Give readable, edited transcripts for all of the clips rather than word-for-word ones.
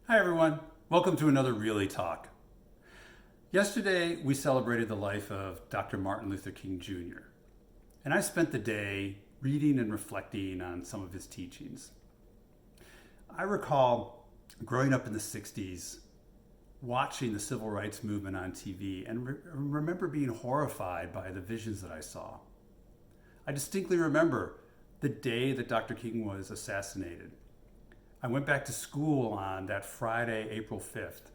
Hi, everyone. Welcome to another Really Talk. Yesterday, we celebrated the life of Dr. Martin Luther King Jr., and I spent the day reading and reflecting on some of his teachings. I recall growing up in the 60s, watching the civil rights movement on TV, and remember being horrified by the visions that I saw. I distinctly remember the day that Dr. King was assassinated. I went back to school on that Friday, April 5th,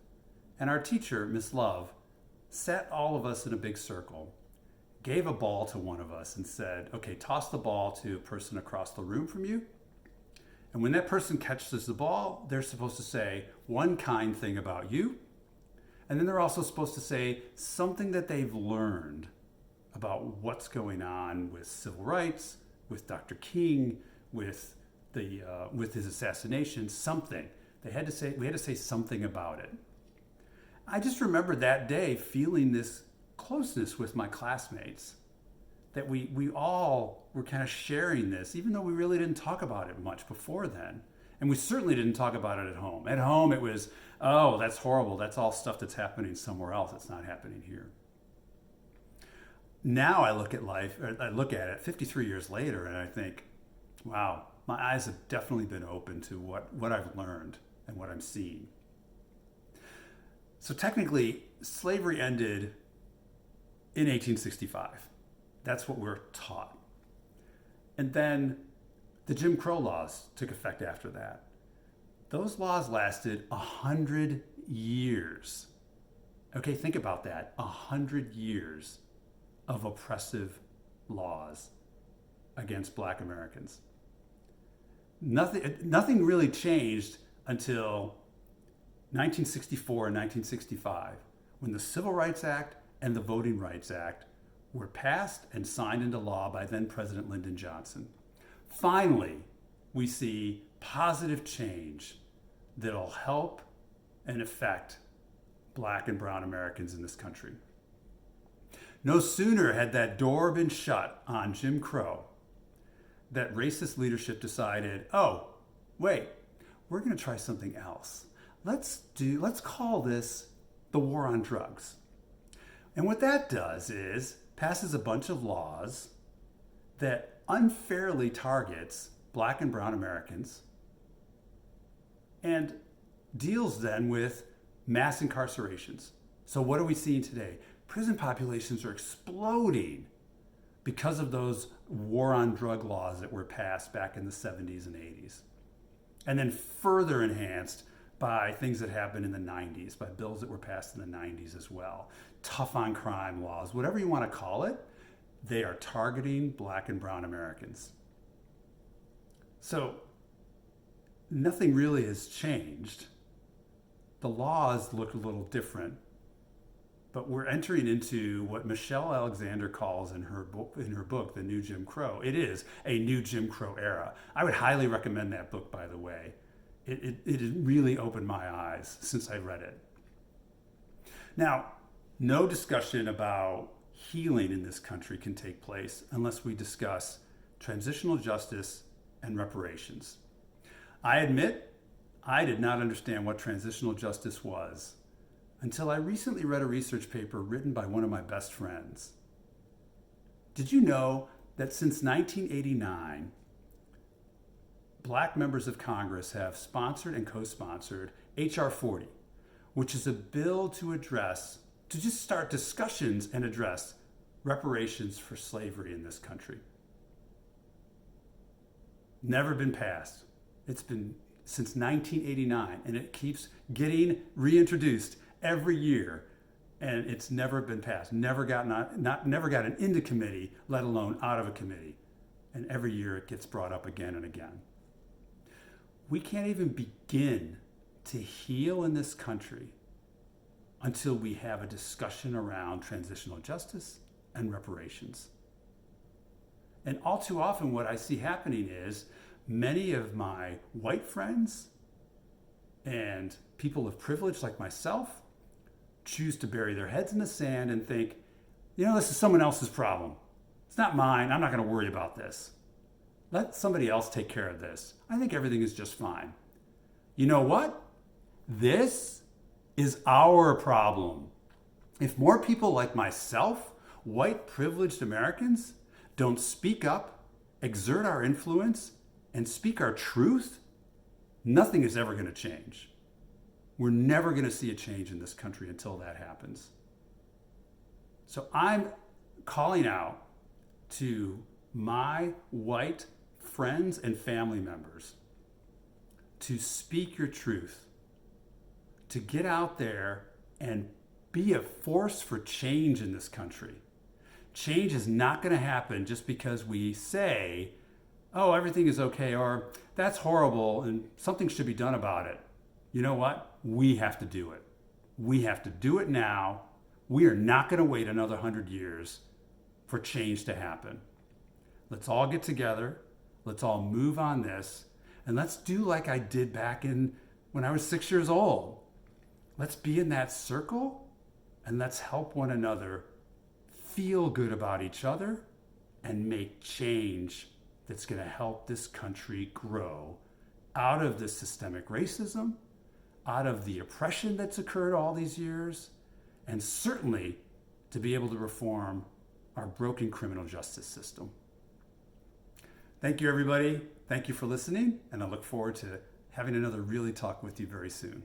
and our teacher, Miss Love, sat all of us in a big circle, gave a ball to one of us, and said, okay, toss the ball to a person across the room from you. And when that person catches the ball, they're supposed to say one kind thing about you, and then they're also supposed to say something that they've learned about what's going on with civil rights, with Dr. King, with his assassination, something. We had to say something about it. I just remember that day feeling this closeness with my classmates, that we all were kind of sharing this, even though we really didn't talk about it much before then. And we certainly didn't talk about it at home. At home, it was, oh, that's horrible. That's all stuff that's happening somewhere else. It's not happening here. Now I look at life, I look at it 53 years later, and I think, wow, my eyes have definitely been open to what I've learned and what I'm seeing. So technically, slavery ended in 1865. That's what we're taught. And then the Jim Crow laws took effect after that. Those laws lasted 100 years. Okay, think about that. 100 years of oppressive laws against Black Americans. Nothing really changed until 1964 and 1965, when the Civil Rights Act and the Voting Rights Act were passed and signed into law by then President Lyndon Johnson. Finally, we see positive change that'll help and affect Black and brown Americans in this country. No sooner had that door been shut on Jim Crow that racist leadership decided, oh, wait, we're going to try something else. Let's call this the war on drugs. And what that does is passes a bunch of laws that unfairly targets Black and brown Americans and deals then with mass incarcerations. So what are we seeing today? Prison populations are exploding because of those war on drug laws that were passed back in the 70s and 80s. And then further enhanced by things that happened in the 90s, by bills that were passed in the 90s as well. Tough on crime laws, whatever you want to call it, they are targeting Black and brown Americans. So nothing really has changed. The laws look a little different, but we're entering into what Michelle Alexander calls in her book, The New Jim Crow. It is a new Jim Crow era. I would highly recommend that book, by the way. It really opened my eyes since I read it. Now, no discussion about healing in this country can take place unless we discuss transitional justice and reparations. I admit, I did not understand what transitional justice was until I recently read a research paper written by one of my best friends. Did you know that since 1989, Black members of Congress have sponsored and co-sponsored H.R. 40, which is a bill to just start discussions and address reparations for slavery in this country. Never been passed. It's been since 1989, and it keeps getting reintroduced every year, and it's never been passed. Never gotten into committee, let alone out of a committee. And every year it gets brought up again and again. We can't even begin to heal in this country until we have a discussion around transitional justice and reparations. And all too often what I see happening is many of my white friends and people of privilege like myself choose to bury their heads in the sand and think, this is someone else's problem. It's not mine. I'm not going to worry about this. Let somebody else take care of this. I think everything is just fine. You know what? This is our problem. If more people like myself, white privileged Americans, don't speak up, exert our influence, and speak our truth, nothing is ever going to change. We're never going to see a change in this country until that happens. So I'm calling out to my white friends and family members to speak your truth, to get out there and be a force for change in this country. Change is not going to happen just because we say, oh, everything is okay, or that's horrible and something should be done about it. You know what? We have to do it. We have to do it now. We are not going to wait another 100 years for change to happen. Let's all get together. Let's all move on this. And let's do like I did back when I was 6 years old. Let's be in that circle and let's help one another feel good about each other and make change that's going to help this country grow out of the systemic racism, out of the oppression that's occurred all these years, and certainly to be able to reform our broken criminal justice system. Thank you, everybody. Thank you for listening, and I look forward to having another Really Talk with you very soon.